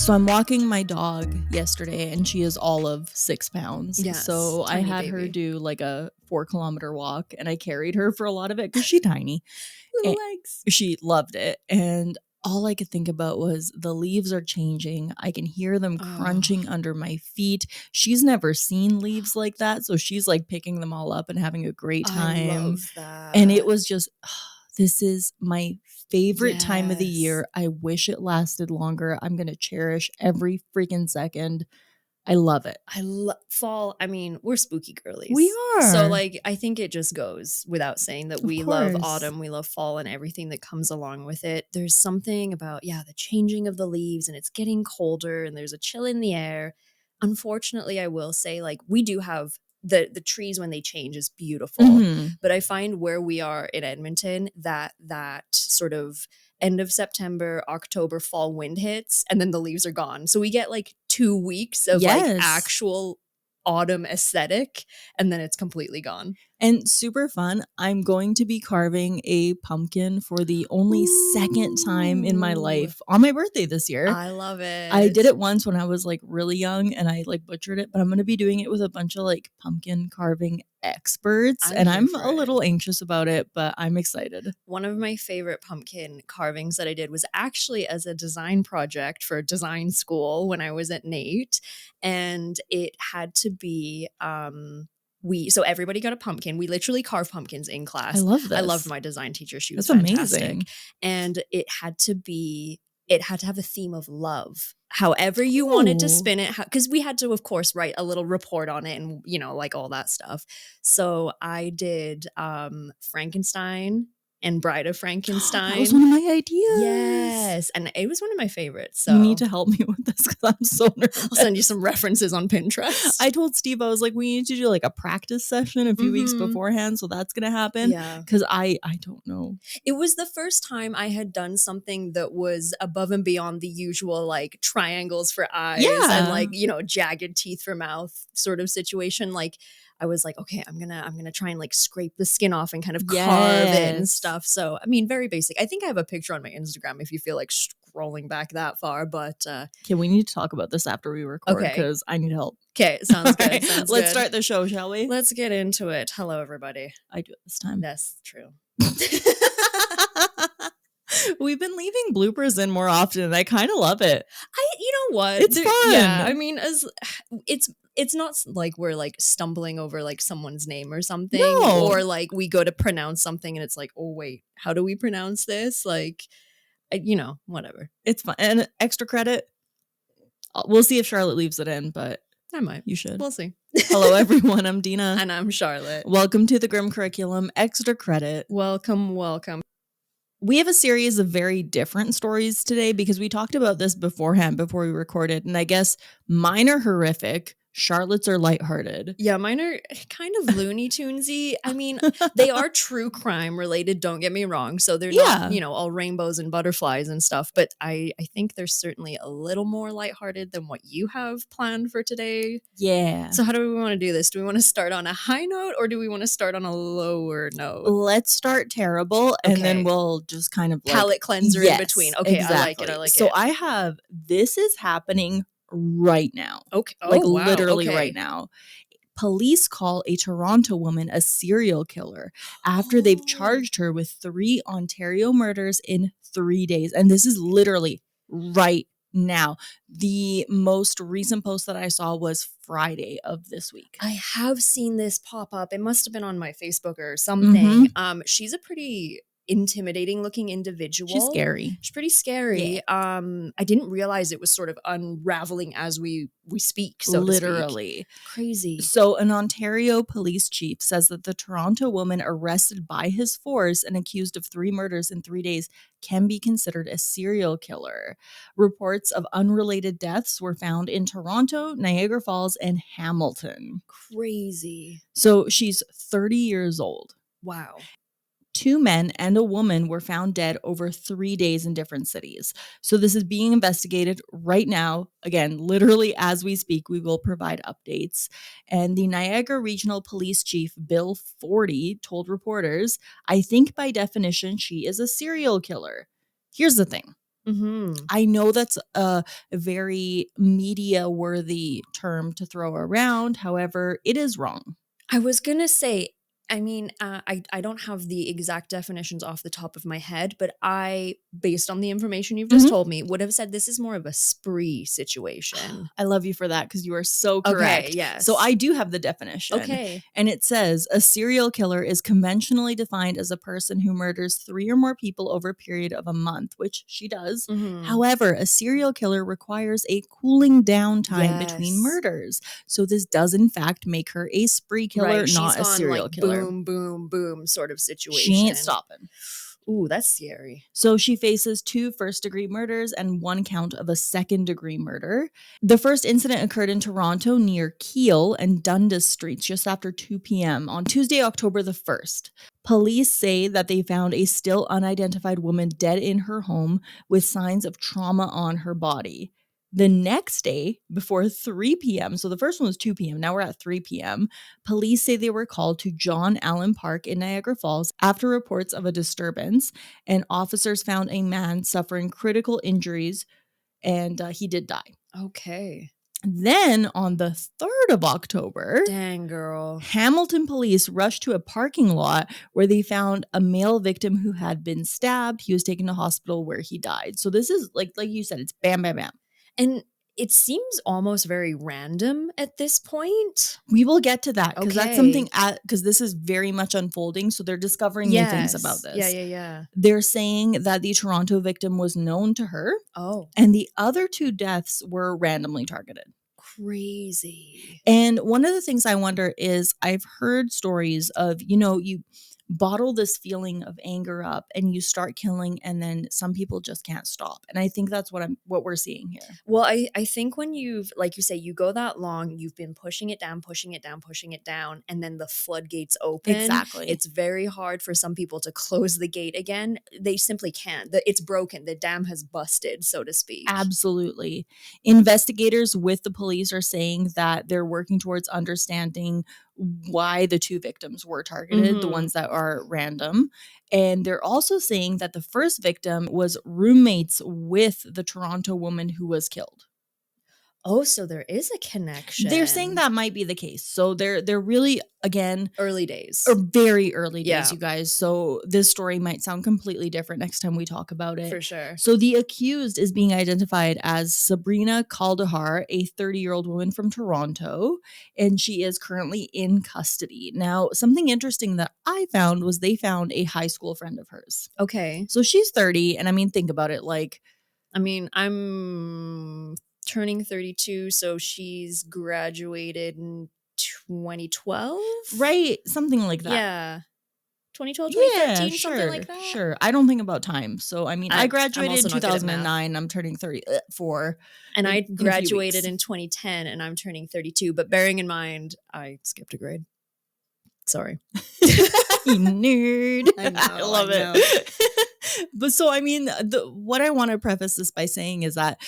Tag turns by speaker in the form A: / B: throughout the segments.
A: So I'm walking my dog yesterday and she is all of 6 pounds.
B: Yes,
A: So I
B: tiny
A: had her
B: baby.
A: do like a 4-kilometer walk and I carried her for a lot of it because she's tiny.
B: Little
A: And
B: legs.
A: she loved it. And all I could think about was the leaves are changing. I can hear them crunching under my feet. She's never seen leaves like that. So she's like picking them all up and having a great time.
B: I love that.
A: And it was just, this is my favorite time of the
B: Yes.
A: year. I wish it lasted longer. I'm going to cherish every freaking second. I love it.
B: I love fall. I mean, we're spooky girlies.
A: We are.
B: So, like, I think it just goes without saying that we love
A: course.
B: autumn, we love fall, and everything that comes along with it. There's something about, the changing of the leaves, and it's getting colder, and there's a chill in the air. Unfortunately, I will say, like, we do have the trees when they change is beautiful,
A: Mhm.
B: but I find where we are in Edmonton that sort of end of September, October, fall wind hits, and then the leaves are gone. So we get like 2 weeks of like
A: Yes.
B: actual autumn aesthetic, and then it's completely gone.
A: And super fun. I'm going to be carving a pumpkin for the only second time in my
B: Ooh.
A: life on my birthday this year.
B: I love it.
A: I did it once when I was like really young and I like butchered it, but I'm going to be doing it with a bunch of like pumpkin carving experts. And I'm a little anxious about it, but I'm excited.
B: One of my favorite pumpkin carvings that I did was actually as a design project for design school when I was at NAIT. And it had to be, so everybody got a pumpkin. We literally carved pumpkins in class.
A: I love this.
B: I loved my design teacher. She was
A: That's
B: fantastic.
A: amazing.
B: And it had to have a theme of love. However you wanted to spin it, because we had to, of course, write a little report on it and, like all that stuff. So I did Frankenstein and Bride of Frankenstein.
A: That was one of my ideas.
B: Yes. And it was one of my favorites. So
A: you need to help me with this because I'm so nervous.
B: I'll send you some references on Pinterest.
A: I told Steve, I was like, we need to do like a practice session a few weeks beforehand. So that's going to happen.
B: Yeah.
A: Because I don't know.
B: It was the first time I had done something that was above and beyond the usual like triangles for eyes and like, jagged teeth for mouth sort of situation. Like I was like, okay, I'm gonna try and like scrape the skin off and kind of carve it and stuff. So I mean, very basic. I think I have a picture on my Instagram if you feel like scrolling back that far. But
A: okay, we need to talk about this after we record because I need help.
B: Okay, sounds good.
A: Right, let's start the show, shall we?
B: Let's get into it. Hello, everybody.
A: I do it this time.
B: That's true.
A: We've been leaving bloopers in more often and I kind of love it.
B: You know what?
A: It's fun.
B: Yeah, I mean, it's not like we're like stumbling over like someone's name or something, or like we go to pronounce something and it's like, oh wait, how do we pronounce this? Like, whatever.
A: It's fun. And extra credit. We'll see if Charlotte leaves it in, but
B: I might.
A: You should.
B: We'll see.
A: Hello, everyone. I'm Dina.
B: And I'm Charlotte.
A: Welcome to the Grim Curriculum. Extra credit.
B: Welcome, welcome.
A: We have a series of very different stories today because we talked about this beforehand before we recorded. And I guess mine are horrific. Charlotte's are lighthearted.
B: Yeah, mine are kind of Looney Tunesy. I mean, they are true crime related, don't get me wrong. So they're not, all rainbows and butterflies and stuff. But I think they're certainly a little more lighthearted than what you have planned for today.
A: Yeah.
B: So how do we want to do this? Do we want to start on a high note or do we want to start on a lower note?
A: Let's start terrible and then we'll just kind of
B: palate cleanser in between. Okay, exactly. I like it.
A: So I have, this is happening right now.
B: Okay.
A: Literally right now. Police call a Toronto woman a serial killer after they've charged her with 3 Ontario murders in 3 days. And this is literally right now. The most recent post that I saw was Friday of this week.
B: I have seen this pop up. It must have been on my Facebook or something. She's a pretty intimidating looking individual.
A: She's scary.
B: She's pretty scary. Yeah. I didn't realize it was sort of unraveling as we speak, so literally crazy.
A: So an Ontario police chief says that the Toronto woman arrested by his force and accused of 3 murders in 3 days can be considered a serial killer. Reports of unrelated deaths were found in Toronto, Niagara Falls, and Hamilton.
B: Crazy.
A: So she's 30 years old.
B: Wow.
A: 2 men and a woman were found dead over 3 days in different cities. So this is being investigated right now. Again, literally as we speak, we will provide updates. And the Niagara Regional Police Chief, Bill Forty, told reporters, "I think by definition, she is a serial killer." Here's the thing.
B: Mm-hmm.
A: I know that's a very media-worthy term to throw around. However, it is wrong.
B: I was gonna say, I mean, I don't have the exact definitions off the top of my head, but I, based on the information you've just
A: Mhm.
B: told me, would have said this is more of a spree situation.
A: I love you for that because you are so
B: Okay,
A: correct. So
B: yes.
A: I do have the definition.
B: Okay.
A: And it says a serial killer is conventionally defined as a person who murders 3 or more people over a period of a month, which she does.
B: Mm-hmm.
A: However, a serial killer requires a cooling down time between
B: Yes.
A: murders. So this does in fact make her a spree killer,
B: Right. She's
A: not a
B: gone like
A: serial killer.
B: boom, boom, boom sort of
A: She ain't
B: situation.
A: stopping.
B: Ooh, that's scary.
A: So she faces 2 first-degree murders and 1 count of a second-degree murder. The first incident occurred in Toronto near Keele and Dundas Streets just after 2 p.m. on Tuesday, October the 1st. Police say that they found a still unidentified woman dead in her home with signs of trauma on her body. The next day, before 3 p.m., so the first one was 2 p.m., now we're at 3 p.m., police say they were called to John Allen Park in Niagara Falls after reports of a disturbance, and officers found a man suffering critical injuries, and he did die.
B: Okay.
A: Then on the 3rd of October,
B: Dang, girl.
A: Hamilton police rushed to a parking lot where they found a male victim who had been stabbed. He was taken to hospital where he died. So this is like you said, it's bam, bam, bam.
B: And it seems almost very random at this point.
A: We will get to that because that's something
B: Okay.
A: because this is very much unfolding. So they're discovering new things about
B: Yes.
A: this.
B: Yeah.
A: They're saying that the Toronto victim was known to her,
B: Oh,
A: and the other 2 deaths were randomly targeted.
B: crazy.
A: And one of the things I wonder is I've heard stories of, you bottle this feeling of anger up and you start killing, and then some people just can't stop. And I think that's what we're seeing here.
B: Well, I think when you've, like you say, you go that long, you've been pushing it down, and then the floodgates open.
A: Exactly.
B: It's very hard for some people to close the gate again. They simply can't. It's broken. The dam has busted, so to speak.
A: Absolutely. Investigators with the police are saying that they're working towards understanding why the 2 victims were targeted, the ones that are random. And they're also saying that the first victim was roommates with the Toronto woman who was killed.
B: Oh, so there is a connection.
A: They're saying that might be the case. So they're really, again,
B: early days.
A: or very early days,
B: Yeah.
A: you guys. So this story might sound completely different next time we talk about it.
B: For sure.
A: So the accused is being identified as Sabrina Kaldahar, a 30-year-old woman from Toronto, and she is currently in custody. Now, something interesting that I found was they found a high school friend of hers.
B: Okay.
A: So she's 30, and I mean, think about it, like,
B: I mean, I'm turning 32, so she's graduated in 2012?
A: right, something like that.
B: Yeah. 2012,
A: Yeah,
B: 2013, something like that?
A: sure. I don't think about time. So, I mean, I
B: I'm
A: graduated
B: also
A: in
B: not good at math.
A: 2009. I'm turning 34.
B: And I
A: in a few
B: graduated
A: weeks.
B: in 2010, and I'm turning 32. But bearing in mind, I skipped a grade. Sorry.
A: You nerd.
B: I know,
A: I love
B: I know.
A: it. But so, I mean, what I want to preface this by saying is that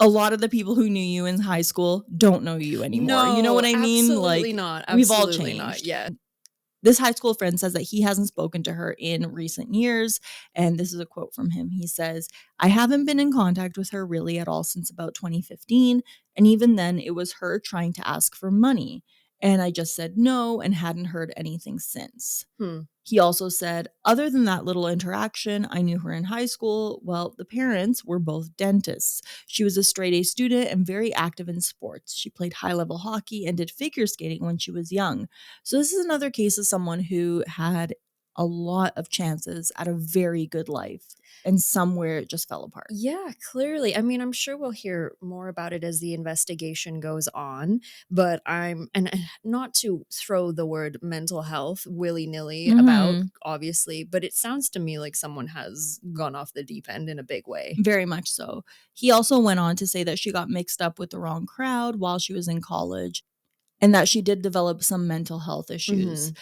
A: a lot of the people who knew you in high school don't know you anymore. You know what I mean?
B: Absolutely
A: Like,
B: not.
A: we've all
B: Absolutely
A: changed.
B: not. Yeah.
A: This high school friend says that he hasn't spoken to her in recent years. And this is a quote from him. He says, "I haven't been in contact with her really at all since about 2015. And even then, it was her trying to ask for money. And I just said no and hadn't heard anything since." He also said, "Other than that little interaction, I knew her in high school. Well, the parents were both dentists. She was a straight A student and very active in sports. She played high level hockey and did figure skating when she was young." So, this is another case of someone who had a lot of chances at a very good life, and somewhere it just fell apart.
B: Yeah, clearly. I mean, I'm sure we'll hear more about it as the investigation goes on, but and not to throw the word mental health willy-nilly about, obviously, but it sounds to me like someone has gone off the deep end in a big way.
A: Very much so. He also went on to say that she got mixed up with the wrong crowd while she was in college, and that she did develop some mental health issues.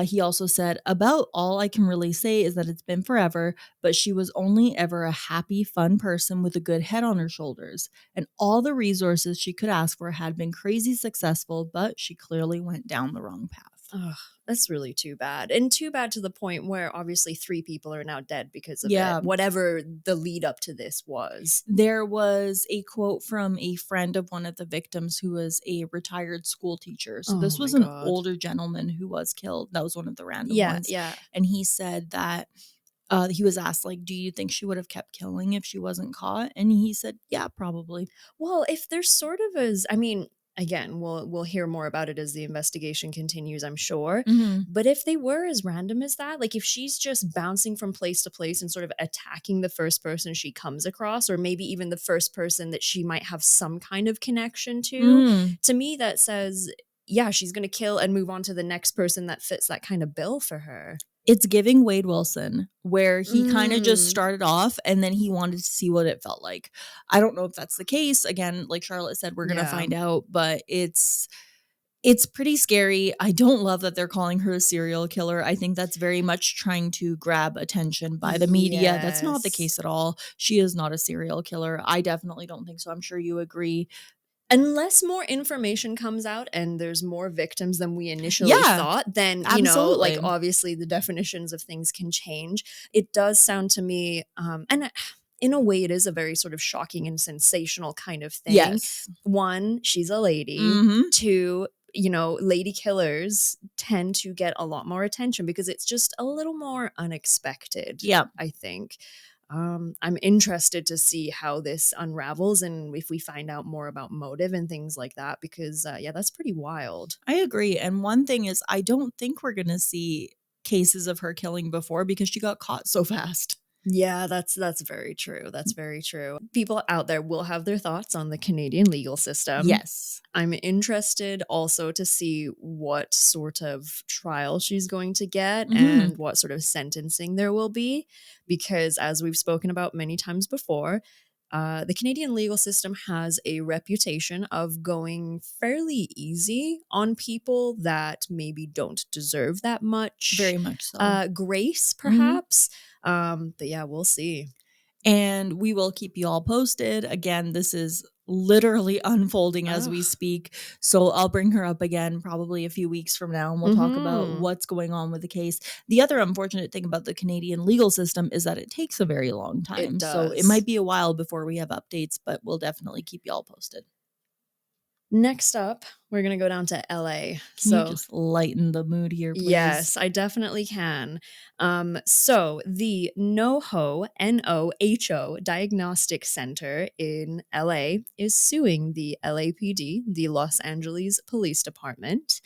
A: He also said, "About all I can really say is that it's been forever, but she was only ever a happy, fun person with a good head on her shoulders. And all the resources she could ask for had been crazy successful, but she clearly went down the wrong path."
B: Ugh, that's really too bad. And too bad to the point where obviously 3 people are now dead because of it,
A: Yeah.
B: whatever the lead up to this was.
A: There was a quote from a friend of one of the victims who was a retired school teacher. So
B: Oh
A: this
B: my
A: was an
B: God.
A: older gentleman who was killed. That was one of the random
B: Yeah,
A: ones.
B: yeah.
A: And he said that he was asked, like, do you think she would have kept killing if she wasn't caught? And he said, yeah, probably.
B: Well, if there's sort of as I mean, again, we'll hear more about it as the investigation continues, I'm sure.
A: Mm-hmm.
B: But if they were as random as that, like if she's just bouncing from place to place and sort of attacking the first person she comes across, or maybe even the first person that she might have some kind of connection
A: Mm.
B: to me that says, yeah, she's going to kill and move on to the next person that fits that kind of bill for her.
A: It's giving Wade Wilson, where he kind of just
B: Mm,
A: started off and then he wanted to see what it felt like. I don't know if that's the case. Again, like Charlotte said, we're going to
B: yeah.
A: find out, but it's pretty scary. I don't love that they're calling her a serial killer. I think that's very much trying to grab attention by the media. That's not the
B: Yes.
A: case at all. She is not a serial killer. I definitely don't think so. I'm sure you agree.
B: Unless more information comes out and there's more victims than we initially
A: Yeah,
B: thought, then, like
A: absolutely.
B: obviously the definitions of things can change. It does sound to me, and in a way, it is a very sort of shocking and sensational kind of thing.
A: Yes.
B: One, she's a lady.
A: Mm-hmm.
B: Two, lady killers tend to get a lot more attention because it's just a little more unexpected.
A: Yeah.
B: I think. I'm interested to see how this unravels and if we find out more about motive and things like that, because yeah, that's pretty wild.
A: I agree. And one thing is, I don't think we're going to see cases of her killing before because she got caught so fast.
B: Yeah, that's very true. That's very true. People out there will have their thoughts on the Canadian legal system.
A: Yes.
B: I'm interested also to see what sort of trial she's going to get and what sort of sentencing there will be, because as we've spoken about many times before, the Canadian legal system has a reputation of going fairly easy on people that maybe don't deserve that much
A: Very much so.
B: grace, perhaps. But yeah, we'll see.
A: And we will keep you all posted. Again, this is literally unfolding as we
B: Ugh.
A: speak. So I'll bring her up again probably a few weeks from now and we'll talk about
B: Mhm.
A: what's going on with the case. The other unfortunate thing about the Canadian legal system is that it takes a very long
B: It
A: time. So it
B: does.
A: might be a while before we have updates, but we'll definitely keep you all posted.
B: Next up, we're going to go down to LA.
A: Can you just lighten the mood here, please?
B: Yes, I definitely can. So the NoHo, NOHO Diagnostic Center in LA is suing the LAPD, the Los Angeles Police Department.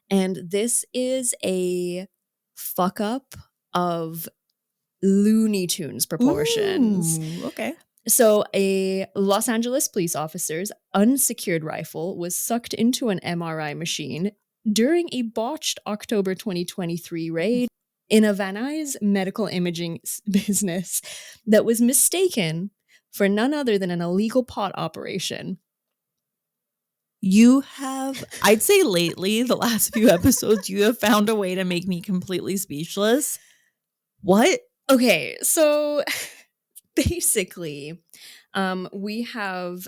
B: And this is a fuck up of Looney Tunes proportions.
A: Ooh, okay.
B: So, a Los Angeles police officer's unsecured rifle was sucked into an MRI machine during a botched October 2023 raid in a Van Nuys medical imaging business that was mistaken for none other than an illegal pot operation.
A: You have, I'd say lately, the last few episodes, you have found a way to make me completely speechless. What?
B: Okay, so basically, we have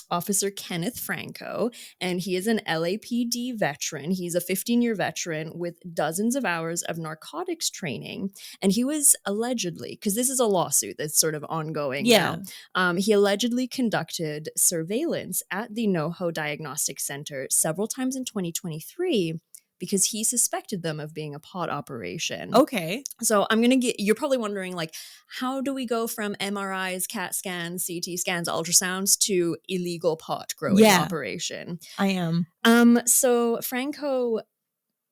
B: Officer Kenneth Franco, and he is an LAPD veteran. He's a 15-year veteran with dozens of hours of narcotics training. And he was allegedly, because this is a lawsuit that's sort of ongoing now, he allegedly conducted surveillance at the NoHo Diagnostic Center several times in 2023 because he suspected them of being a pot operation.
A: Okay.
B: So you're probably wondering, like, how do we go from MRIs, CAT scans, CT scans, ultrasounds to illegal pot growing operation?
A: I am.
B: So Franco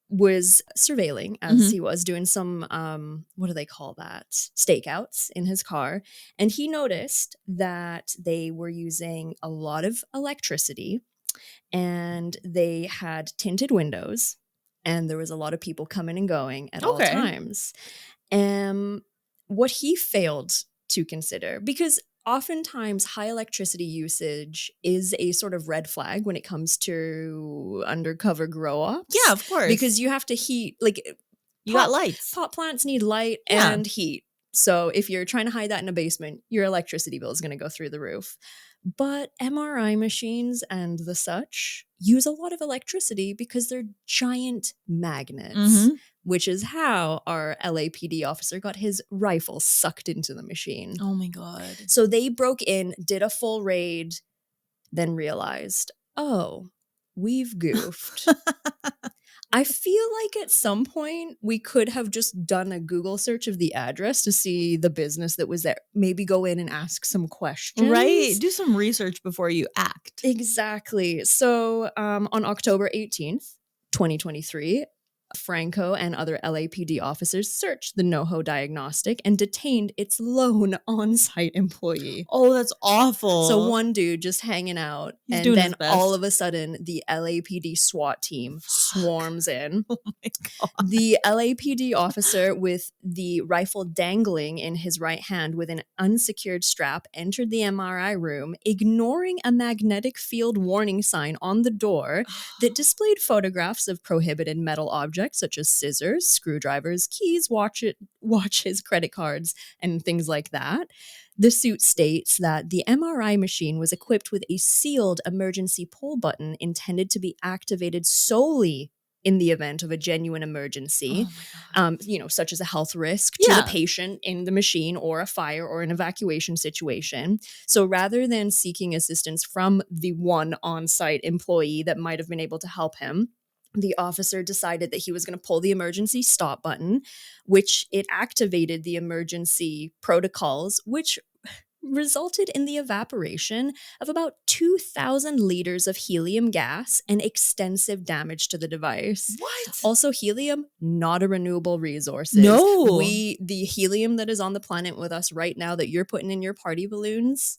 B: was surveilling as he was doing some, what do they call that? Stakeouts in his car. And he noticed that they were using a lot of electricity and they had tinted windows and there was a lot of people coming and going at all times. What he failed to consider, because oftentimes high electricity usage is a sort of red flag when it comes to undercover grow-ops.
A: Yeah, of course.
B: Because you have to heat, like,
A: you got lights.
B: Pot plants need light and heat. So if you're trying to hide that in a basement, your electricity bill is going to go through the roof. But MRI machines and the such use a lot of electricity because they're giant magnets, which is how our LAPD officer got his rifle sucked into the machine.
A: Oh my God.
B: So they broke in, did a full raid, then realized, oh, we've goofed. I feel like at some point we could have just done a Google search of the address to see the business that was there. Maybe go in and ask some questions.
A: Right. Do some research before you act.
B: Exactly. So on October 18th, 2023, Franco and other LAPD officers searched the NoHo Diagnostic and detained its lone on-site employee.
A: Oh, that's awful.
B: So one dude just hanging out,
A: He's
B: and
A: doing
B: then
A: his best.
B: all of a sudden the LAPD SWAT team swarms in.
A: Oh my God.
B: The LAPD officer with the rifle dangling in his right hand with an unsecured strap entered the MRI room, ignoring a magnetic field warning sign on the door that displayed photographs of prohibited metal objects such as scissors, screwdrivers, keys, watches, credit cards, and things like that. The suit states that the MRI machine was equipped with a sealed emergency pull button intended to be activated solely in the event of a genuine emergency, such as a health risk to the patient in the machine or a fire or an evacuation situation. So rather than seeking assistance from the one on-site employee that might have been able to help him, the officer decided that he was going to pull the emergency stop button, which it activated the emergency protocols, which resulted in the evaporation of about 2,000 liters of helium gas and extensive damage to the device.
A: What?
B: Also, helium, not a renewable resource.
A: No.
B: The helium that is on the planet with us right now that you're putting in your party balloons,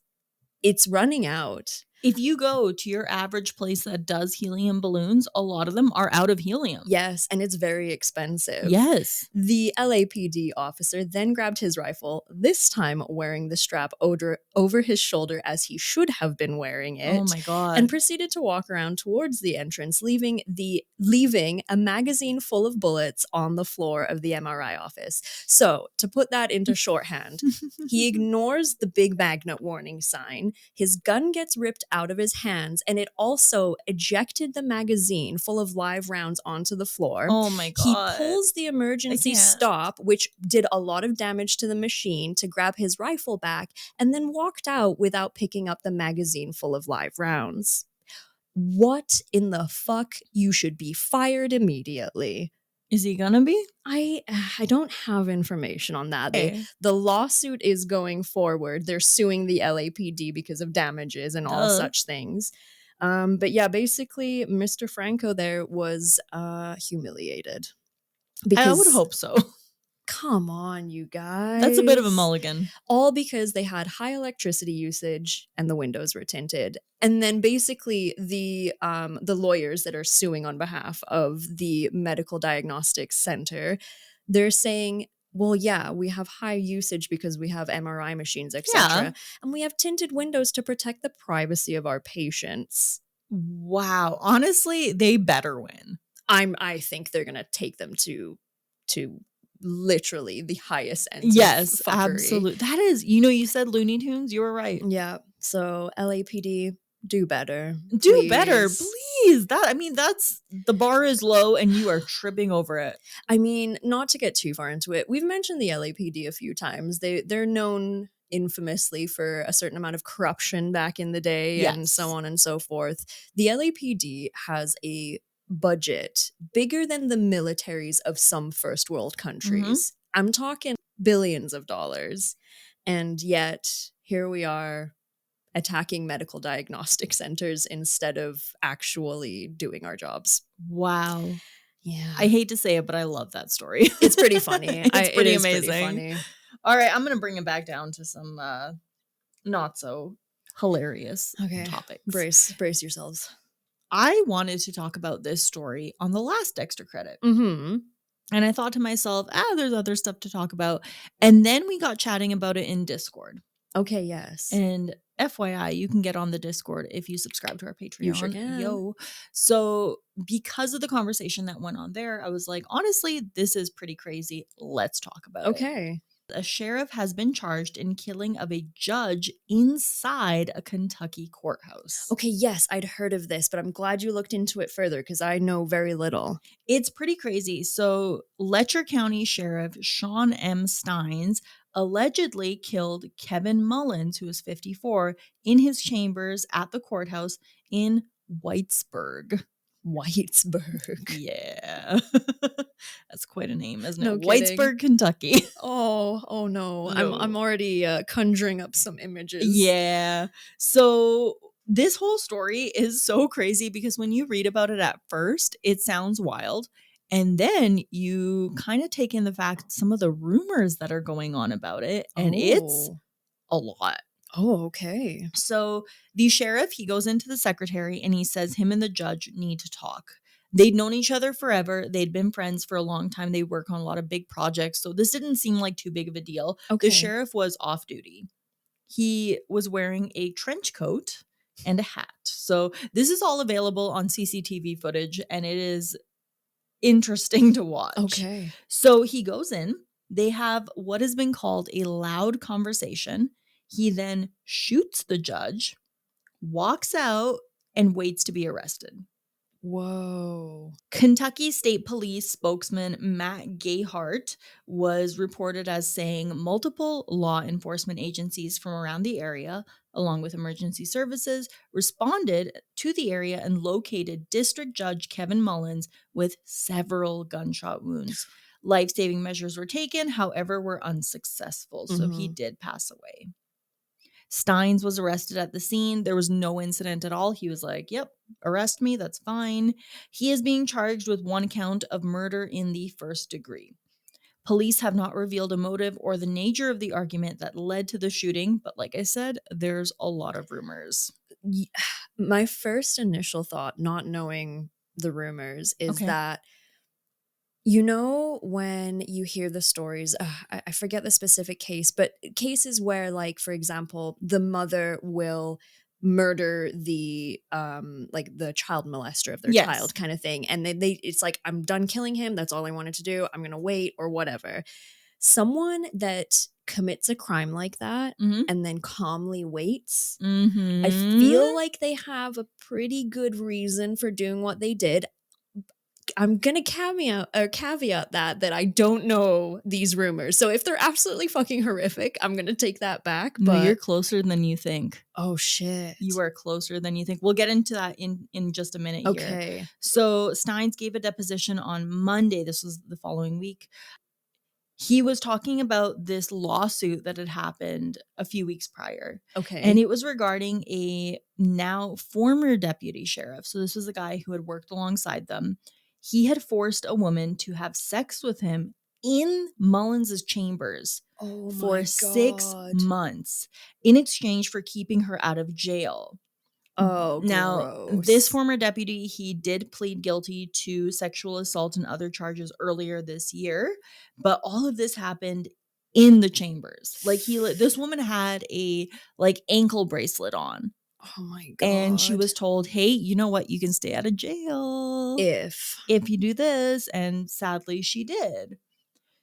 B: it's running out.
A: If you go to your average place that does helium balloons, a lot of them are out of helium.
B: Yes, and it's very expensive.
A: Yes.
B: The LAPD officer then grabbed his rifle, this time wearing the strap over his shoulder as he should have been wearing it.
A: Oh my God.
B: And proceeded to walk around towards the entrance, leaving a magazine full of bullets on the floor of the MRI office. So, to put that into shorthand, he ignores the big magnet warning sign. His gun gets ripped out of his hands, and it also ejected the magazine full of live rounds onto the floor.
A: Oh my God.
B: He pulls the emergency stop, which did a lot of damage to the machine, to grab his rifle back, and then walked out without picking up the magazine full of live rounds. What in the fuck? You should be fired immediately.
A: Is he gonna be?
B: I don't have information on that. The lawsuit is going forward. They're suing the LAPD because of damages and all such things. But yeah, basically, Mr. Franco there was humiliated.
A: I would hope so.
B: Come on, you guys.
A: That's a bit of a mulligan.
B: All because they had high electricity usage and the windows were tinted. And then basically the lawyers that are suing on behalf of the Medical Diagnostics Center, they're saying, well, yeah, we have high usage because we have MRI machines, etc. And we have tinted windows to protect the privacy of our patients.
A: Wow. Honestly, they better win.
B: I think they're gonna take them to literally the highest ends.
A: Yes,
B: of fuckery.
A: Absolutely. That is, you said Looney Tunes. You were right.
B: Yeah. So LAPD, do better.
A: Do better, please. That's the bar is low and you are tripping over it.
B: I mean, not to get too far into it, we've mentioned the LAPD a few times. They're known infamously for a certain amount of corruption back in the day and so on and so forth. The LAPD has a budget bigger than the militaries of some first world countries. I'm talking billions of dollars. And yet here we are attacking medical diagnostic centers instead of actually doing our jobs.
A: Wow.
B: Yeah.
A: I hate to say it, but I love that story.
B: It's pretty funny.
A: It's pretty amazing.
B: Pretty funny.
A: All right, I'm going to bring it back down to some not so hilarious topics.
B: Brace yourselves.
A: I wanted to talk about this story on the last extra credit.
B: Mm-hmm.
A: And I thought to myself, there's other stuff to talk about. And then we got chatting about it in Discord.
B: Okay, yes.
A: And FYI, you can get on the Discord if you subscribe to our Patreon.
B: You sure can.
A: Yo. So because of the conversation that went on there, I was like, honestly, this is pretty crazy. Let's talk about it.
B: Okay.
A: A sheriff has been charged in killing of a judge inside a Kentucky courthouse.
B: Okay, yes, I'd heard of this, but I'm glad you looked into it further because I know very little.
A: It's pretty crazy. So, Letcher County Sheriff Sean M. Steins allegedly killed Kevin Mullins, who was 54, in his chambers at the courthouse in Whitesburg.
B: Whitesburg.
A: Yeah. That's quite a name, isn't it?
B: No kidding.
A: Whitesburg, Kentucky.
B: Oh no.
A: No.
B: I'm already conjuring up some images.
A: Yeah. So this whole story is so crazy because when you read about it at first, it sounds wild. And then you kind of take in the fact some of the rumors that are going on about it, and it's a lot.
B: Oh, okay.
A: So the sheriff, he goes into the secretary and he says him and the judge need to talk. They'd known each other forever. They'd been friends for a long time. They work on a lot of big projects. So this didn't seem like too big of a deal.
B: Okay.
A: The sheriff was off duty. He was wearing a trench coat and a hat. So this is all available on CCTV footage, and it is interesting to watch.
B: Okay.
A: So he goes in. They have what has been called a loud conversation. He then shoots the judge, walks out, and waits to be arrested.
B: Whoa.
A: Kentucky State Police spokesman Matt Gayhart was reported as saying multiple law enforcement agencies from around the area, along with emergency services, responded to the area and located District Judge Kevin Mullins with several gunshot wounds. Life-saving measures were taken, however, were unsuccessful, so he did pass away. Steins was arrested at the scene. There was no incident at all. He was like, yep, arrest me. That's fine. He is being charged with one count of murder in the first degree. Police have not revealed a motive or the nature of the argument that led to the shooting. But like I said, there's a lot of rumors.
B: My first initial thought, not knowing the rumors, is that you know, when you hear the stories, I forget the specific case, but cases where, like, for example, the mother will murder the the child molester of their child kind of thing. And they it's like, I'm done killing him. That's all I wanted to do. I'm going to wait or whatever. Someone that commits a crime like that and then calmly waits, I feel like they have a pretty good reason for doing what they did. I'm gonna caveat that I don't know these rumors. So if they're absolutely fucking horrific, I'm gonna take that back. But
A: no, you're closer than you think.
B: Oh shit.
A: You are closer than you think. We'll get into that in just a minute here.
B: Okay.
A: So Steins gave a deposition on Monday. This was the following week. He was talking about this lawsuit that had happened a few weeks prior.
B: Okay.
A: And it was regarding a now former deputy sheriff. So this was a guy who had worked alongside them. He had forced a woman to have sex with him in Mullins's chambers for 6 months in exchange for keeping her out of jail.
B: Oh,
A: now,
B: gross.
A: this former deputy, he did plead guilty to sexual assault and other charges earlier this year, but all of this happened in the chambers. Like this woman had a ankle bracelet on.
B: Oh my God.
A: And she was told, hey, you know what? You can stay out of jail if you do this. And sadly, she did.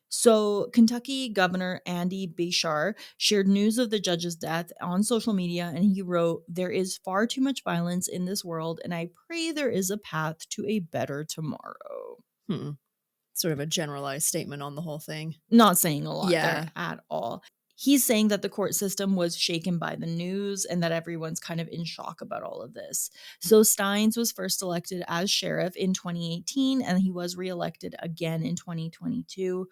A: So Kentucky Governor Andy Beshear shared news of the judge's death on social media, and he wrote, there is far too much violence in this world, and I pray there is a path to a better tomorrow.
B: Sort of a generalized statement on the whole thing.
A: Not saying a lot there at all. He's saying that the court system was shaken by the news and that everyone's kind of in shock about all of this. So Steins was first elected as sheriff in 2018, and he was reelected again in 2022.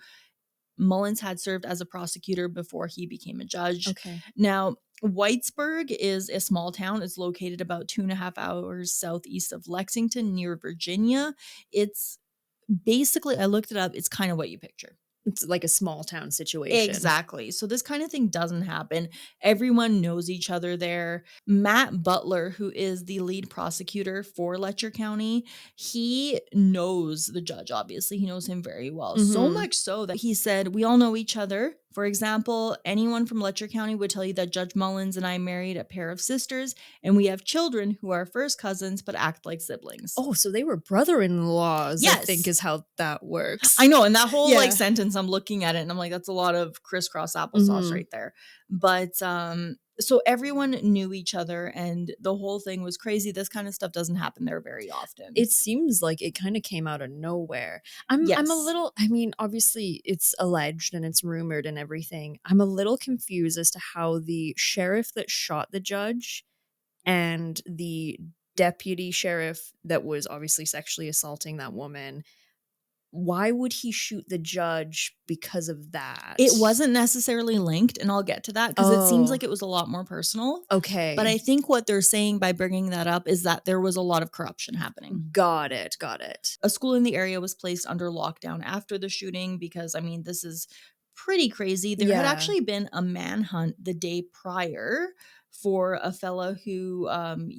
A: Mullins had served as a prosecutor before he became a judge.
B: Okay.
A: Now, Whitesburg is a small town. It's located about 2.5 hours southeast of Lexington near Virginia. It's basically, I looked it up, it's kind of what you picture.
B: It's like a small town situation.
A: Exactly. So this kind of thing doesn't happen. Everyone knows each other there. Matt Butler, who is the lead prosecutor for Letcher County, he knows the judge, obviously. He knows him very well. So much so that he said, we all know each other. For example, anyone from Letcher County would tell you that Judge Mullins and I married a pair of sisters, and we have children who are first cousins but act like siblings.
B: Oh, so they were brother-in-laws, I think
A: Yes.
B: is how that works.
A: I know, and that whole, like,
B: Yeah.
A: sentence, I'm looking at it, and I'm like, that's a lot of crisscross applesauce right there. But, so everyone knew each other, and the whole thing was crazy. This kind of stuff doesn't happen there very often.
B: It seems like it kind of came out of nowhere. I'm a
A: Yes.
B: little, I mean, obviously it's alleged and it's rumored and everything. I'm a little confused as to how the sheriff that shot the judge and the deputy sheriff that was obviously sexually assaulting that woman, why would he shoot the judge because of that?
A: It wasn't necessarily linked, and I'll get to that because it seems like it was a lot more personal.
B: Okay.
A: But I think what they're saying by bringing that up is that there was a lot of corruption happening.
B: Got it.
A: A school in the area was placed under lockdown after the shooting because, I mean, this is pretty crazy. There had actually been a manhunt the day prior for a fella who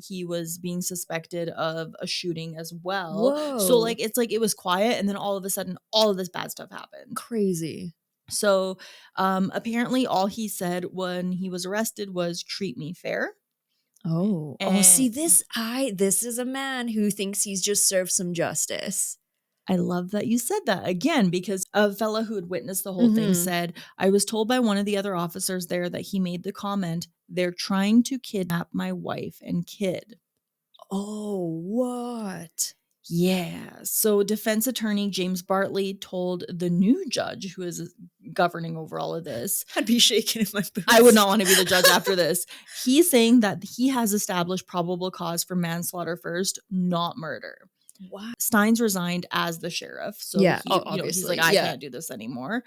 A: he was being suspected of a shooting as well.
B: Whoa.
A: So like it was quiet, and then all of a sudden all of this bad stuff happened.
B: Crazy.
A: So apparently all he said when he was arrested was treat me fair.
B: Oh, see this is a man who thinks he's just served some justice.
A: I love that you said that again, because a fellow who had witnessed the whole thing said, I was told by one of the other officers there that he made the comment, they're trying to kidnap my wife and kid.
B: Oh, what?
A: Yeah. So defense attorney James Bartley told the new judge who is governing over all of this.
B: I'd be shaking in my boots.
A: I would not want to be the judge after this. He's saying that he has established probable cause for manslaughter first, not murder.
B: Wow.
A: Steins resigned as the sheriff. So he's like, I can't do this anymore.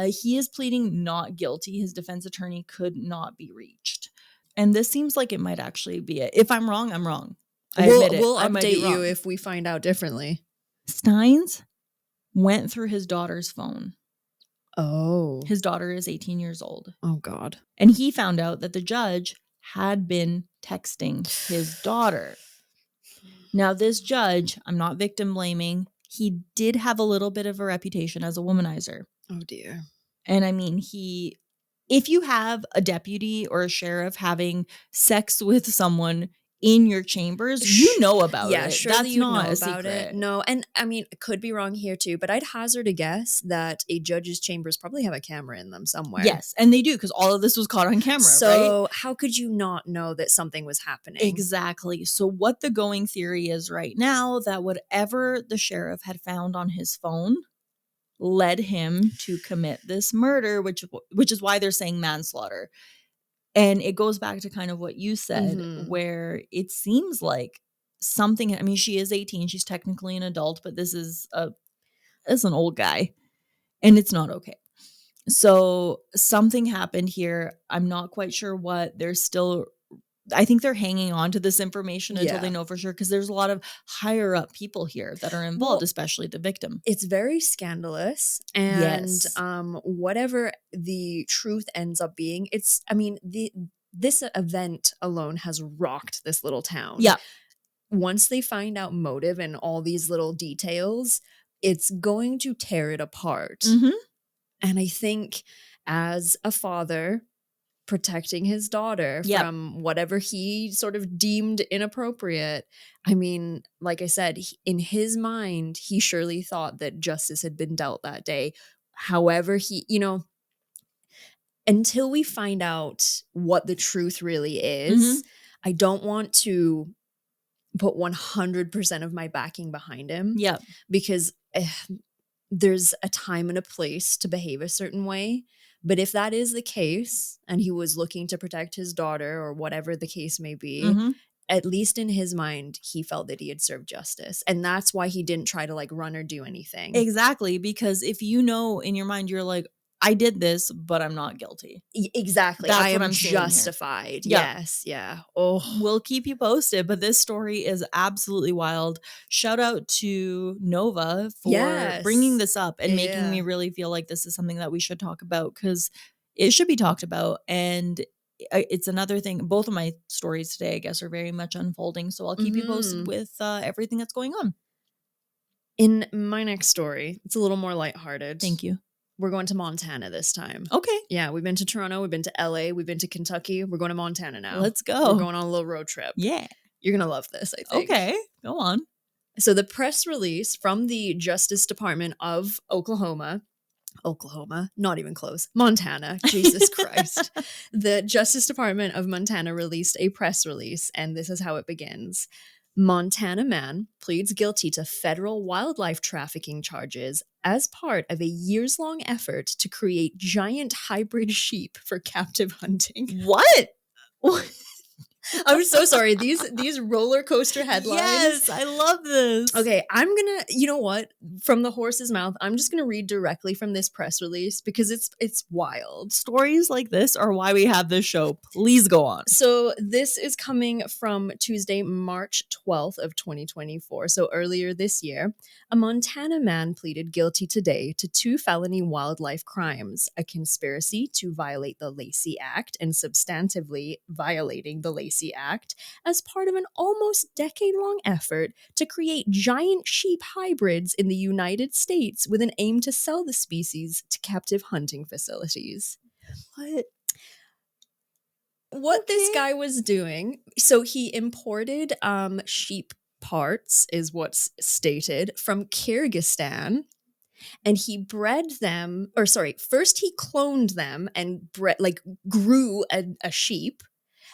A: He is pleading not guilty. His defense attorney could not be reached. And this seems like it might actually be it. If I'm wrong, I'm wrong.
B: We'll update you if we find out differently.
A: Steins went through his daughter's phone.
B: Oh.
A: His daughter is 18 years old.
B: Oh, God.
A: And he found out that the judge had been texting his daughter. Now, this judge, I'm not victim blaming, he did have a little bit of a reputation as a womanizer.
B: Oh, dear.
A: And I mean, if you have a deputy or a sheriff having sex with someone in your chambers, you know about it.
B: Yeah, surely
A: That's
B: you
A: not
B: know
A: a
B: about
A: secret.
B: it. No, and I mean, it could be wrong here too, but I'd hazard a guess that a judge's chambers probably have a camera in them somewhere.
A: Yes, and they do, because all of this was caught on camera, right?
B: So how could you not know that something was happening?
A: Exactly. So what the going theory is right now, that whatever the sheriff had found on his phone led him to commit this murder, which is why they're saying manslaughter. And it goes back to kind of what you said, where it seems like something, I mean, she is 18, she's technically an adult, but this is an old guy, and it's not okay. So something happened here. I'm not quite sure what. I think they're hanging on to this information until they know for sure, because there's a lot of higher up people here that are involved, especially the victim.
B: It's very scandalous, and whatever the truth ends up being, this event alone has rocked this little town.
A: Yeah.
B: Once they find out motive and all these little details, it's going to tear it apart. And I think as a father protecting his daughter from whatever he sort of deemed inappropriate. I mean, like I said, in his mind, he surely thought that justice had been dealt that day. However, until we find out what the truth really is, I don't want to put 100% of my backing behind him.
A: Yeah.
B: Because there's a time and a place to behave a certain way. But if that is the case, and he was looking to protect his daughter or whatever the case may be, at least in his mind, he felt that he had served justice. And that's why he didn't try to run or do anything.
A: Exactly. Because if you know in your mind, you're like, I did this, but I'm not guilty.
B: Exactly.
A: That's
B: I am
A: I'm
B: justified. Yes. Yeah. Oh,
A: we'll keep you posted, but this story is absolutely wild. Shout out to Nova for bringing this up and making me really feel like this is something that we should talk about, because it should be talked about. And it's another thing. Both of my stories today, I guess, are very much unfolding. So I'll keep you posted with everything that's going on.
B: In my next story, it's a little more lighthearted.
A: Thank you.
B: We're going to Montana this time.
A: Okay.
B: Yeah, we've been to Toronto, we've been to LA, we've been to Kentucky. We're going to Montana now.
A: Let's go.
B: We're going on a little road trip.
A: Yeah.
B: You're going to love this, I think.
A: Okay. Go on.
B: So the press release from the Justice Department of Oklahoma, not even close, Montana, Jesus Christ. The Justice Department of Montana released a press release, and this is how it begins. Montana man pleads guilty to federal wildlife trafficking charges as part of a years-long effort to create giant hybrid sheep for captive hunting.
A: What?
B: I'm so sorry. These roller coaster headlines.
A: Yes, I love this.
B: Okay, I'm gonna, you know what? From the horse's mouth, I'm just gonna read directly from this press release because it's wild.
A: Stories like this are why we have this show. Please go on.
B: So this is coming from Tuesday, March 12th of 2024. So earlier this year, a Montana man pleaded guilty today to 2 felony wildlife crimes, a conspiracy to violate the Lacey Act and substantively violating the Lacey Act as part of an almost decade-long effort to create giant sheep hybrids in the United States with an aim to sell the species to captive hunting facilities. What this guy was doing, so he imported sheep parts, is what's stated, from Kyrgyzstan, and he bred them, or sorry, first he cloned them and grew a sheep,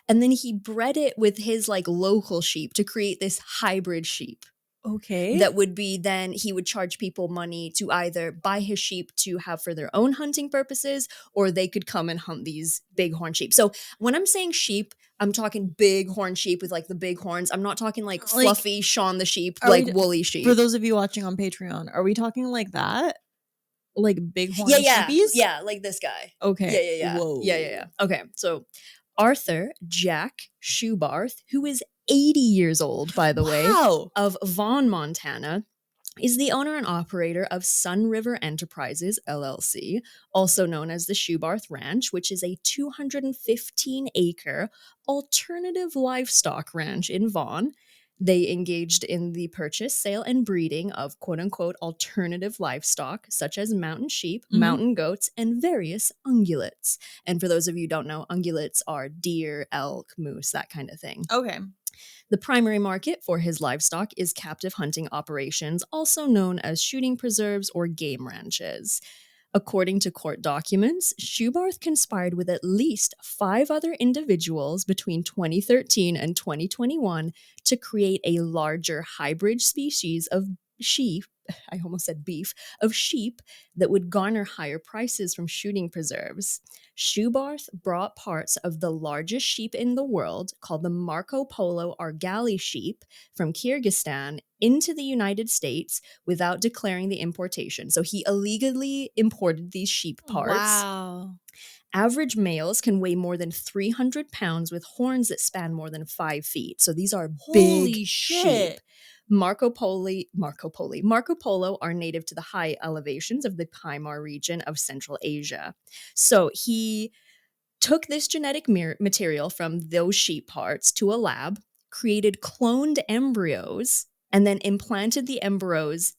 B: and then he bred it with his local sheep to create this hybrid sheep.
A: Okay.
B: That would be then he would charge people money to either buy his sheep to have for their own hunting purposes, or they could come and hunt these bighorn sheep. So when I'm saying sheep, I'm talking bighorn sheep with the big horns. I'm not talking fluffy Shaun the sheep, woolly sheep.
A: For those of you watching on Patreon, are we talking like that? Like bighorn
B: sheepies?
A: Yeah,
B: like this guy.
A: Okay.
B: Yeah.
A: Whoa.
B: Yeah. Okay, so Arthur Jack Schubarth, who is 80 years old, by the way, of Vaughan, Montana, is the owner and operator of Sun River Enterprises, LLC, also known as the Schubarth Ranch, which is a 215-acre alternative livestock ranch in Vaughan. They engaged in the purchase, sale, and breeding of quote-unquote alternative livestock, such as mountain sheep, mountain goats, and various ungulates. And for those of you who don't know, ungulates are deer, elk, moose, that kind of thing.
A: Okay.
B: The primary market for his livestock is captive hunting operations, also known as shooting preserves or game ranches. According to court documents, Schubarth conspired with at least 5 other individuals between 2013 and 2021 to create a larger hybrid species of sheep, I almost said beef, of sheep that would garner higher prices from shooting preserves. Schubarth brought parts of the largest sheep in the world, called the Marco Polo Argali sheep, from Kyrgyzstan into the United States without declaring the importation. So he illegally imported these sheep parts.
A: Wow.
B: Average males can weigh more than 300 pounds with horns that span more than 5 feet. So these are big sheep. Marco Polo are native to the high elevations of the Kaimar region of Central Asia. So he took this genetic material from those sheep parts to a lab, created cloned embryos, and then implanted the embryos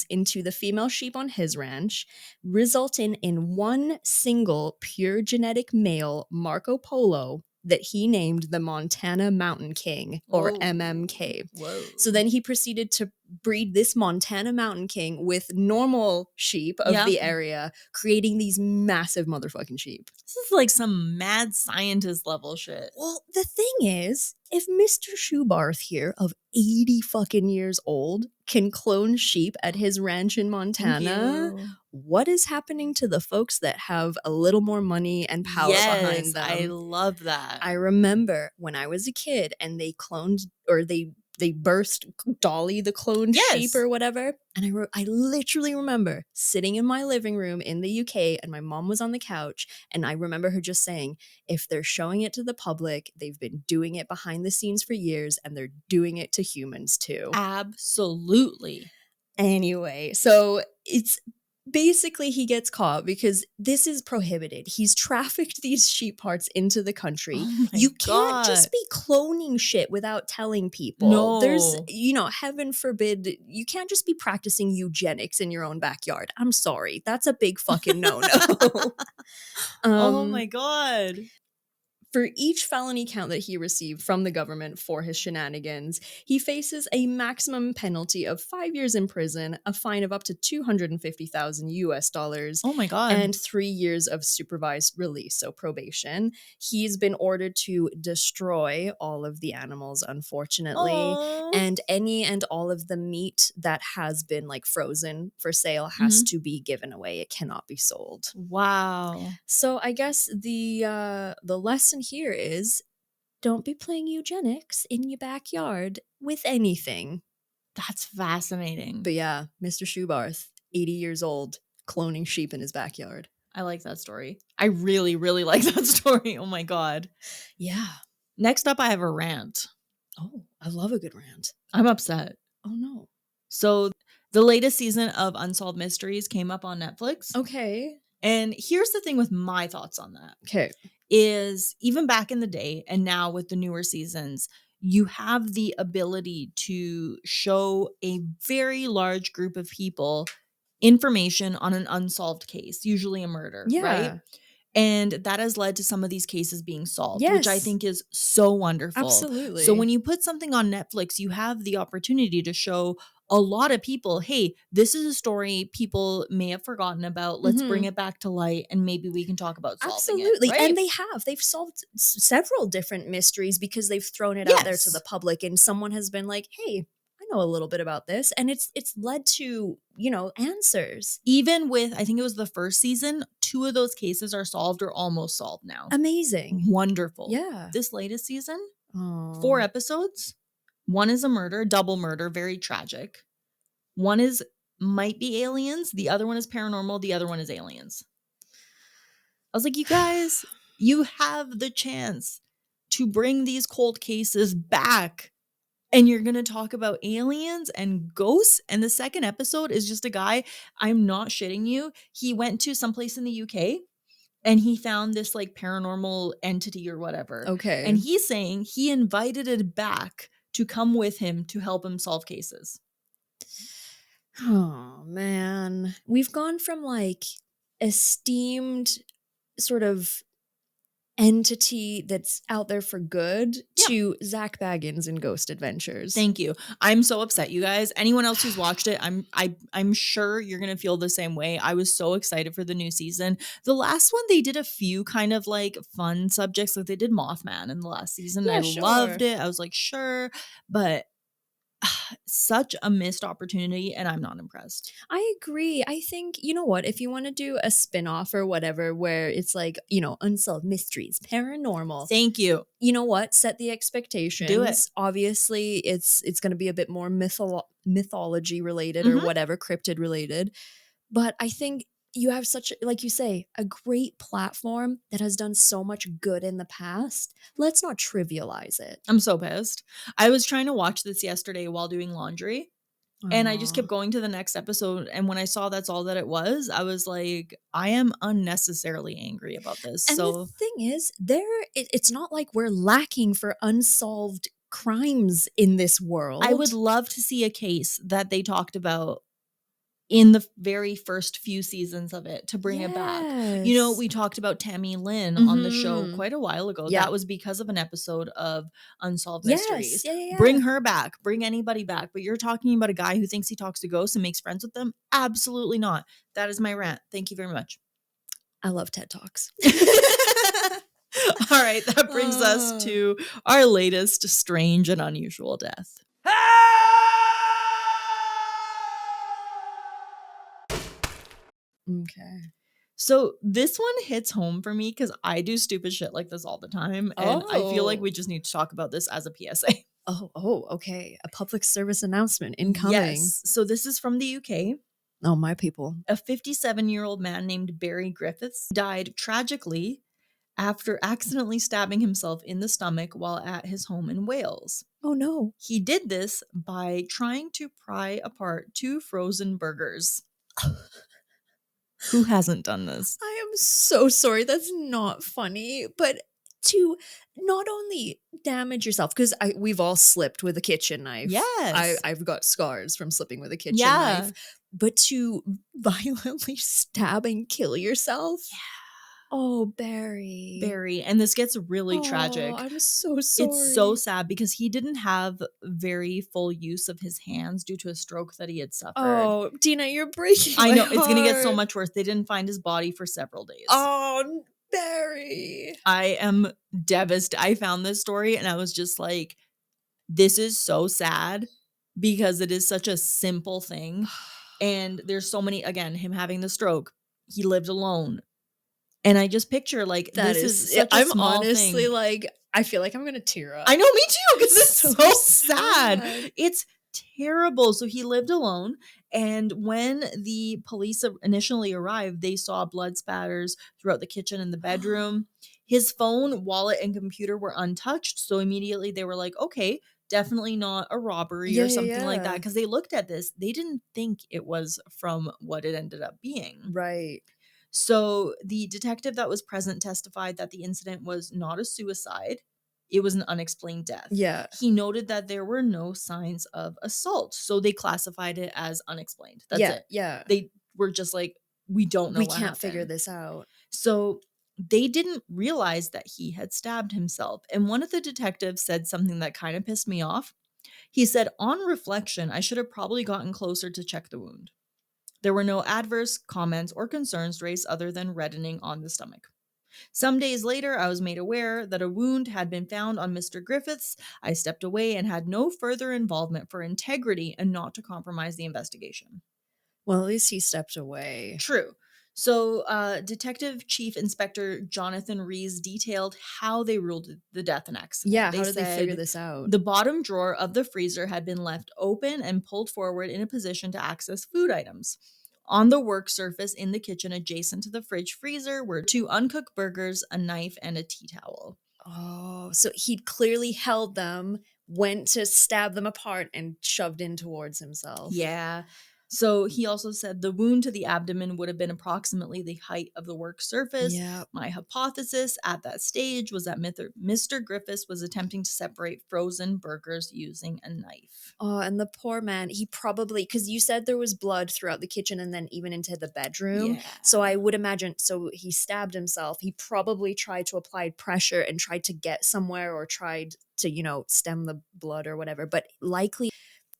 B: into the female sheep on his ranch, resulting in one single pure genetic male Marco Polo that he named the Montana Mountain King, or MMK.
A: Whoa.
B: So then he proceeded to breed this Montana Mountain King with normal sheep of the area, creating these massive motherfucking sheep.
A: This is like some mad scientist level shit.
B: Well, the thing is, if Mr. Schubarth here of 80 fucking years old can clone sheep at his ranch in Montana, what is happening to the folks that have a little more money and power behind them?
A: I love that.
B: I remember when I was a kid and they cloned, or they birthed Dolly the cloned sheep or whatever. And I literally remember sitting in my living room in the UK and my mom was on the couch. And I remember her just saying, if they're showing it to the public, they've been doing it behind the scenes for years and they're doing it to humans too.
A: Absolutely.
B: Anyway, so it's basically he gets caught because this is prohibited. He's trafficked these sheep parts into the country.
A: Oh my
B: You can't
A: God.
B: just be cloning shit without telling people. There's,
A: No.
B: heaven forbid, you can't just be practicing eugenics in your own backyard. I'm sorry. That's a big fucking no-no.
A: Oh my God.
B: For each felony count that he received from the government for his shenanigans, he faces a maximum penalty of 5 years in prison, a fine of up to 250,000 US dollars,
A: Oh my God.
B: and 3 years of supervised release, so probation. He's been ordered to destroy all of the animals, unfortunately,
A: Oh.
B: and any and all of the meat that has been like frozen for sale has to be given away. It cannot be sold.
A: Wow.
B: So I guess the lesson here is don't be playing eugenics in your backyard with anything.
A: That's fascinating.
B: But yeah, Mr. Shoebarth, 80 years old, cloning sheep in his backyard.
A: I like that story. I really, really like that story. Oh my God.
B: Yeah.
A: Next up, I have a rant.
B: Oh, I love a good rant.
A: I'm upset.
B: Oh no.
A: So the latest season of Unsolved Mysteries came up on Netflix.
B: Okay.
A: And here's the thing with my thoughts on that.
B: Okay.
A: Is even back in the day and now with the newer seasons, you have the ability to show a very large group of people information on an unsolved case, usually a murder, right?
B: Yeah.
A: And that has led to some of these cases being solved, which I
B: Yes.
A: think is so wonderful.
B: Absolutely.
A: So when you put something on Netflix, you have the opportunity to show a lot of people, hey, this is a story people may have forgotten about. Let's bring it back to light and maybe we can talk about solving
B: Absolutely.
A: it. Right?
B: And they have. They've solved several different mysteries because they've thrown it out there to
A: Yes.
B: the public and someone has been like, "Hey, I know a little bit about this." And it's led to, answers.
A: Even with, I think it was the first season, 2 of those cases are solved or almost solved now.
B: Amazing.
A: Wonderful.
B: Yeah.
A: This latest season,
B: Oh.
A: 4 episodes. One is a murder, double murder, very tragic. One might be aliens. The other one is paranormal. The other one is aliens. I was like, you guys, you have the chance to bring these cold cases back. And you're going to talk about aliens and ghosts. And the second episode is just a guy. I'm not shitting you. He went to someplace in the UK and he found this like paranormal entity or whatever.
B: Okay.
A: And he's saying he invited it back to come with him to help him solve cases.
B: Oh, man. We've gone from like esteemed sort of entity that's out there for good to Zach Baggins in Ghost Adventures.
A: Thank you. I'm so upset, you guys. Anyone else who's watched it, I'm sure you're gonna feel the same way. I was so excited for the new season. The last one, they did a few kind of like fun subjects, like they did Mothman in the last season.
B: Yeah,
A: I loved it. I was like, sure, but such a missed opportunity, and I'm not impressed.
B: I agree. I think, you know what, if you want to do a spin-off or whatever where it's like, Unsolved Mysteries, paranormal.
A: Thank you.
B: You know what? Set the expectations.
A: Do it.
B: Obviously, it's going to be a bit more mythology related or whatever, cryptid related. But I think you have such, like you say, a great platform that has done so much good in the past. Let's not trivialize it.
A: I'm so pissed. I was trying to watch this yesterday while doing laundry. And I just kept going to the next episode. And when I saw that's all that it was, I was like, I am unnecessarily angry about this.
B: And the thing is, it's not like we're lacking for unsolved crimes in this world.
A: I would love to see a case that they talked about in the very first few seasons of it to bring it back. We talked about Tammy Lynn on the show quite a while ago.
B: Yeah.
A: That was because of an episode of Unsolved Mysteries.
B: Yeah.
A: Bring her back. Bring anybody back. But you're talking about a guy who thinks he talks to ghosts and makes friends with them? Absolutely not. That is my rant. Thank you very much.
B: I love TED Talks.
A: All right. That brings us to our latest strange and unusual death.
B: Okay.
A: So this one hits home for me because I do stupid shit like this all the time. And I feel like we just need to talk about this as a PSA.
B: Oh, okay. A public service announcement incoming.
A: Yes. So this is from the UK.
B: Oh, my people.
A: A 57-year-old man named Barry Griffiths died tragically after accidentally stabbing himself in the stomach while at his home in Wales.
B: Oh, no.
A: He did this by trying to pry apart 2 frozen burgers. Who hasn't done this?
B: I am so sorry. That's not funny. But to not only damage yourself, because we've all slipped with a kitchen knife.
A: Yes.
B: I've got scars from slipping with a kitchen
A: Yeah.
B: knife. But to violently stab and kill yourself.
A: Yeah.
B: Oh, Barry.
A: Barry. And this gets really tragic.
B: I'm so sorry.
A: It's so sad because he didn't have very full use of his hands due to a stroke that he had suffered.
B: Oh, Dina, you're breaking
A: I
B: my
A: know. It's going to get so
B: heart.
A: much worse. They didn't find his body for several days.
B: Oh, Barry.
A: I am devastated. I found this story and I was just like, this is so sad because it is such a simple thing. And there's so many, again, him having the stroke. He lived alone. And I just picture like
B: That
A: this is such a
B: I'm
A: small
B: honestly
A: thing.
B: like, I feel like I'm gonna tear up.
A: I know, me too, because it's
B: So
A: so sad.
B: sad.
A: It's terrible. So he lived alone. And when the police initially arrived, they saw blood spatters throughout the kitchen and the bedroom. His phone, wallet, and computer were untouched. So immediately they were like, okay, definitely not a robbery or something like that. Because they looked at this, they didn't think it was from what it ended up being.
B: Right.
A: So the detective that was present testified that the incident was not a suicide. It was an unexplained death.
B: Yeah.
A: He noted that there were no signs of assault. So they classified it as unexplained. That's it.
B: Yeah.
A: They were just like, we don't know
B: We
A: what
B: can't
A: happened.
B: figure this out.
A: So they didn't realize that he had stabbed himself. And one of the detectives said something that kind of pissed me off. He said, on reflection, I should have probably gotten closer to check the wound. There were no adverse comments or concerns raised other than reddening on the stomach. Some days later, I was made aware that a wound had been found on Mr. Griffiths. I stepped away and had no further involvement for integrity and not to compromise the investigation.
B: Well, at least he stepped away.
A: True. So, Detective Chief Inspector Jonathan Rees detailed how they ruled the death an accident.
B: Yeah, how did they figure this out?
A: The bottom drawer of the freezer had been left open and pulled forward in a position to access food items. On the work surface in the kitchen adjacent to the fridge freezer were 2 uncooked burgers, a knife, and a tea towel.
B: Oh, so he'd clearly held them, went to stab them apart, and shoved in towards himself.
A: Yeah. So he also said the wound to the abdomen would have been approximately the height of the work surface.
B: Yeah.
A: My hypothesis at that stage was that Mr. Griffiths was attempting to separate frozen burgers using a knife.
B: Oh, and the poor man, he probably, because you said there was blood throughout the kitchen and then even into the bedroom.
A: Yeah.
B: So I would imagine, so he stabbed himself. He probably tried to apply pressure and tried to get somewhere or tried to, stem the blood or whatever. But likely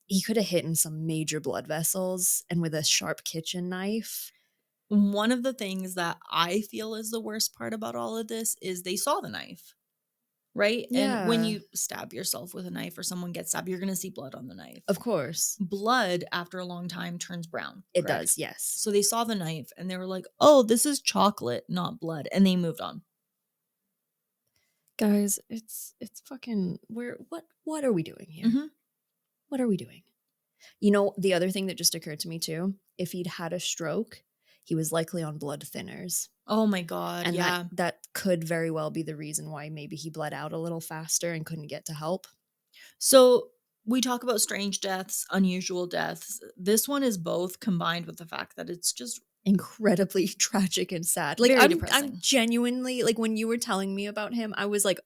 B: he could have hit in some major blood vessels and with a sharp kitchen knife.
A: One of the things that I feel is the worst part about all of this is they saw the knife, right?
B: Yeah.
A: And when you stab yourself with a knife or someone gets stabbed, you're going to see blood on the knife.
B: Of course.
A: Blood, after a long time, turns brown.
B: It
A: correct?
B: does, yes.
A: So they saw the knife and they were like, oh, this is chocolate, not blood. And they moved on.
B: Guys, it's fucking, what are we doing here?
A: Mm-hmm.
B: What are we doing? The other thing that just occurred to me too, if he'd had a stroke, he was likely on blood thinners.
A: Oh my God,
B: and
A: yeah.
B: that could very well be the reason why maybe he bled out a little faster and couldn't get to help.
A: So we talk about strange deaths, unusual deaths. This one is both, combined with the fact that it's just
B: incredibly tragic and sad. Like,
A: very
B: I'm genuinely, like, when you were telling me about him, I was like,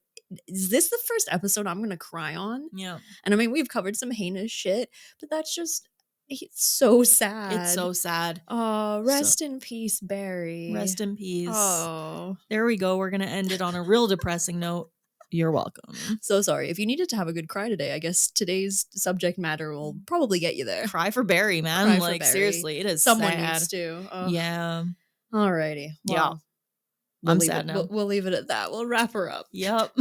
B: is this the first episode I'm gonna cry on?
A: Yeah.
B: And I mean, we've covered some heinous shit, but that's just, it's so sad.
A: It's so sad.
B: Oh, rest in peace, Barry.
A: Rest in peace.
B: Oh.
A: There we go. We're gonna end it on a real depressing note. You're welcome.
B: So sorry. If you needed to have a good cry today, I guess today's subject matter will probably get you there.
A: Cry for Barry, man.
B: Cry for
A: like,
B: Barry.
A: Seriously, it is
B: Someone
A: sad.
B: needs to. Oh.
A: Yeah.
B: Alrighty. Well,
A: Yeah. I'm sad now.
B: We'll leave it at that. We'll wrap her up.
A: Yep.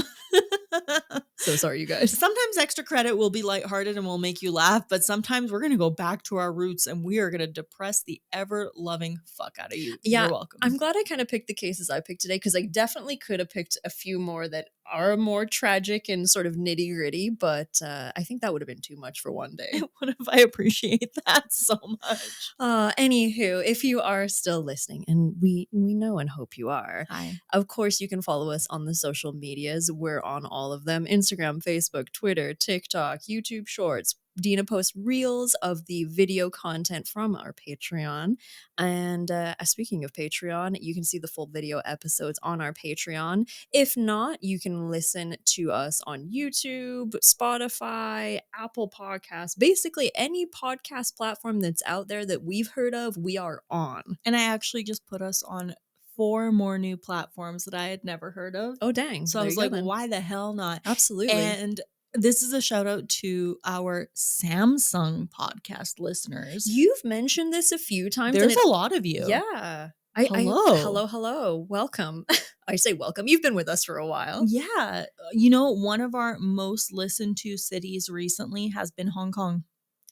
B: So sorry, you guys.
A: Sometimes extra credit will be lighthearted and will make you laugh, but sometimes we're going to go back to our roots and we are going to depress the ever-loving fuck out of you.
B: Yeah,
A: you're welcome.
B: I'm glad I kind of picked the cases I picked today because I definitely could have picked a few more that are more tragic and sort of nitty-gritty, but I think that would have been too much for one day.
A: What if I appreciate that so much?
B: Anywho, if you are still listening, and we know and hope you are,
A: Hi.
B: Of course you can follow us on the social medias. We're on all of them: Instagram, Facebook, Twitter, TikTok, YouTube Shorts. Dina posts reels of the video content from our Patreon. And speaking of Patreon, you can see the full video episodes on our Patreon. If not, you can listen to us on YouTube, Spotify, Apple Podcasts, basically any podcast platform that's out there that we've heard of, we are on.
A: And I actually just put us on 4 more new platforms that I had never heard of.
B: Oh, dang.
A: So I was like, why the hell not?
B: Absolutely.
A: And this is a shout out to our Samsung podcast listeners.
B: You've mentioned this a few times.
A: There's a lot of you.
B: Yeah.
A: Hello.
B: Welcome. I say welcome. You've been with us for a while.
A: Yeah. One of our most listened to cities recently has been Hong Kong.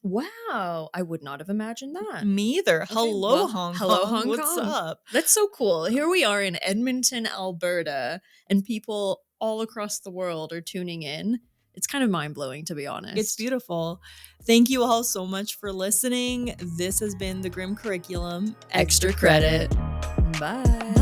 B: Wow. I would not have imagined that.
A: Me either. Okay, hello, Hong Kong.
B: Hello, Hong Kong.
A: What's up?
B: That's so cool. Here we are in Edmonton, Alberta, and people all across the world are tuning in. It's kind of mind-blowing, to be honest.
A: It's beautiful. Thank you all so much for listening. This has been the Grim Curriculum.
B: Extra credit. Bye.